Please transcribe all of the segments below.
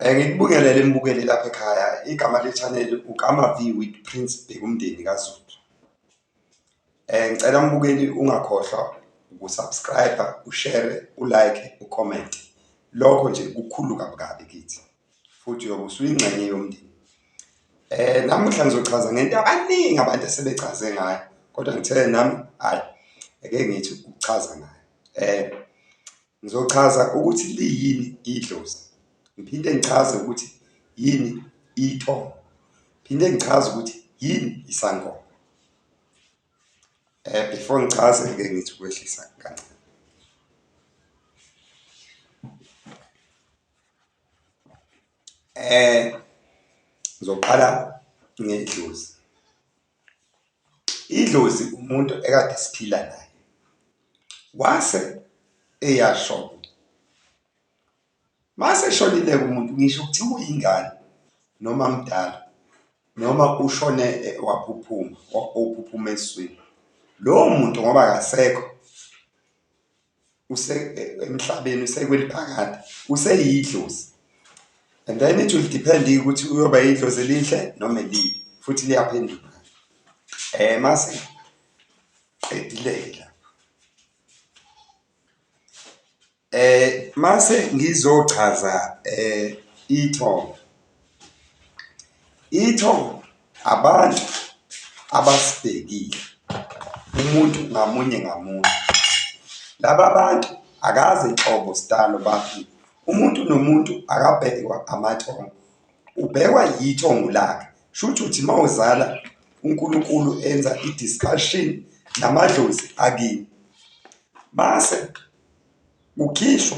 Ngikubingelele imbukeli lapha ekhaya. Igama le-channel uKama V with Prince Bekumndeni kaZulu. Ngicela mbukeli ungakhohlwa ukusubscribe, ushare, ulike, ucomment. Lokho nje kukhulu kabi kithi. Futhi uyobe usuyingxenye yomndeni. Namuhla ngizochaza ngento abaningi abantu asebechaze ngayo, kodwa ngithe nami hayi ake ngithi ukuchaza ngayo. Ngizochaza ukuthi liyini idlozi. Ngiphinde ngichaze ukuthi yini ithongo. Phinde ngichaze ukuthi yini isangoma. Before ngichaze ngeke ngithi ukwehlisa kancane. Ngizoqala ngedlozi. Idlozi umuntu ekade siphila naye. Wase eyashona. Mase shonile umuntu ngisho ukuthi uyingane noma mdala noma ushone waphuphuma ophuphuma eswini. Lo muntu ngoba akasekho emhlabeni usekweliphakade useyidlozi. And then it will depend ukuthi uyoba idlozi elihle noma elibi futhi liyaphenduka. Mase qedile mase ngizochaza ithongo. Ithongo abantu abasibhekile umuntu ngamunye ngamunye. Laba bantu akaze inhlobo style baphila. Umuntu nomuntu akabhekwa amathongo. Ubhekwa yithongo lakhe. Shuthu uthi mawuzala uNkulunkulu enza i-discussion namadlozi akini. Mase ukhishwa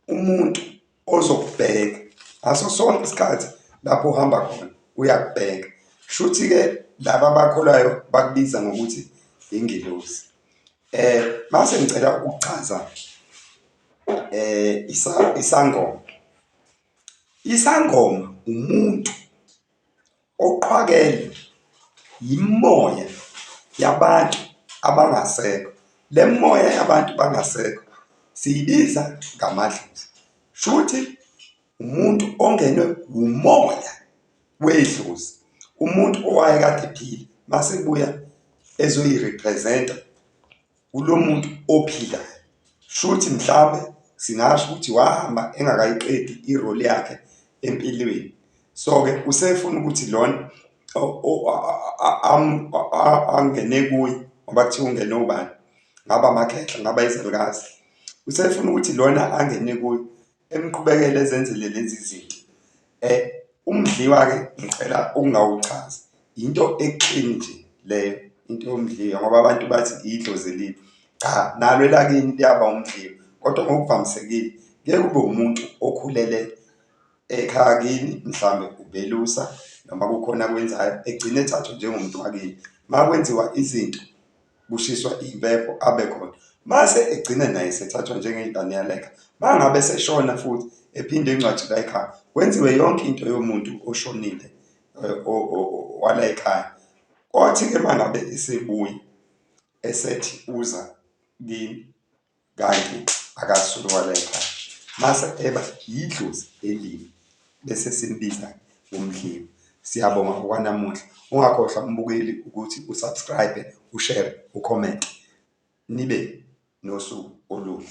umuntu ozokubheka ngaso sonke isikhathi lapho uhamba khona uyakubheka. Shuthi ke laba abakholwayo bakubiza ngokuthi ingelosi. Mase ngicela ukuchaza isangoma. Isangoma umuntu oqhwakele yimoya yabantu abangasekho. Le moya yabantu bangasekho siyibiza ngamadlozi. Shuthi umuntu ongenwe umoya wedlozi. Umuntu owayekade ephila mase kubuya ezoyirepresenta kulo muntu ophilayo. Shuthi mhlawumbe singasho ukuthi wahamba engakayiqedi irole yakhe empilweni. So ke usefuna ukuthi lona angene kuye ngoba kuthiwa ungene ubani ngaba amakhehla ngaba izalukazi. Usefuna ukuthi lona angene kuye emqhubekele ezenzele lezi zinto. Umdliwa ke ngicela ukungawuchazi into eclean nje leyo into yomdliwa ngoba abantu bathi idlozi elibi. Cha, nalo elakini liyaba umdliwa kodwa ngokuvamisekile ngeke kube umuntu okhulele ekhaya kini mhlambe ubelusa noma kukhona kwenzayo egcine ethathwa njengomuntu wakini. Makwenziwa izinto kushiswa impepho abe khona. Mase egcine naye sethathwa njengengane yaleka. Mangabe seshona futhi ephinde encwadi la ekhaya kwenziwe yonke into yomuntu oshonile wala ekhaya. Kwathi ke mangabe esebuya esethi uza kimi kanti akasuka wala ekhaya. Mase eba yidlozi elibi bese simbiza ngomdliwa. Siyabonga okwanamuhla. Ungakhohlwa umbukeli ukuthi usubscribe, ushare, ucomment. Nibe nosuku oluhle.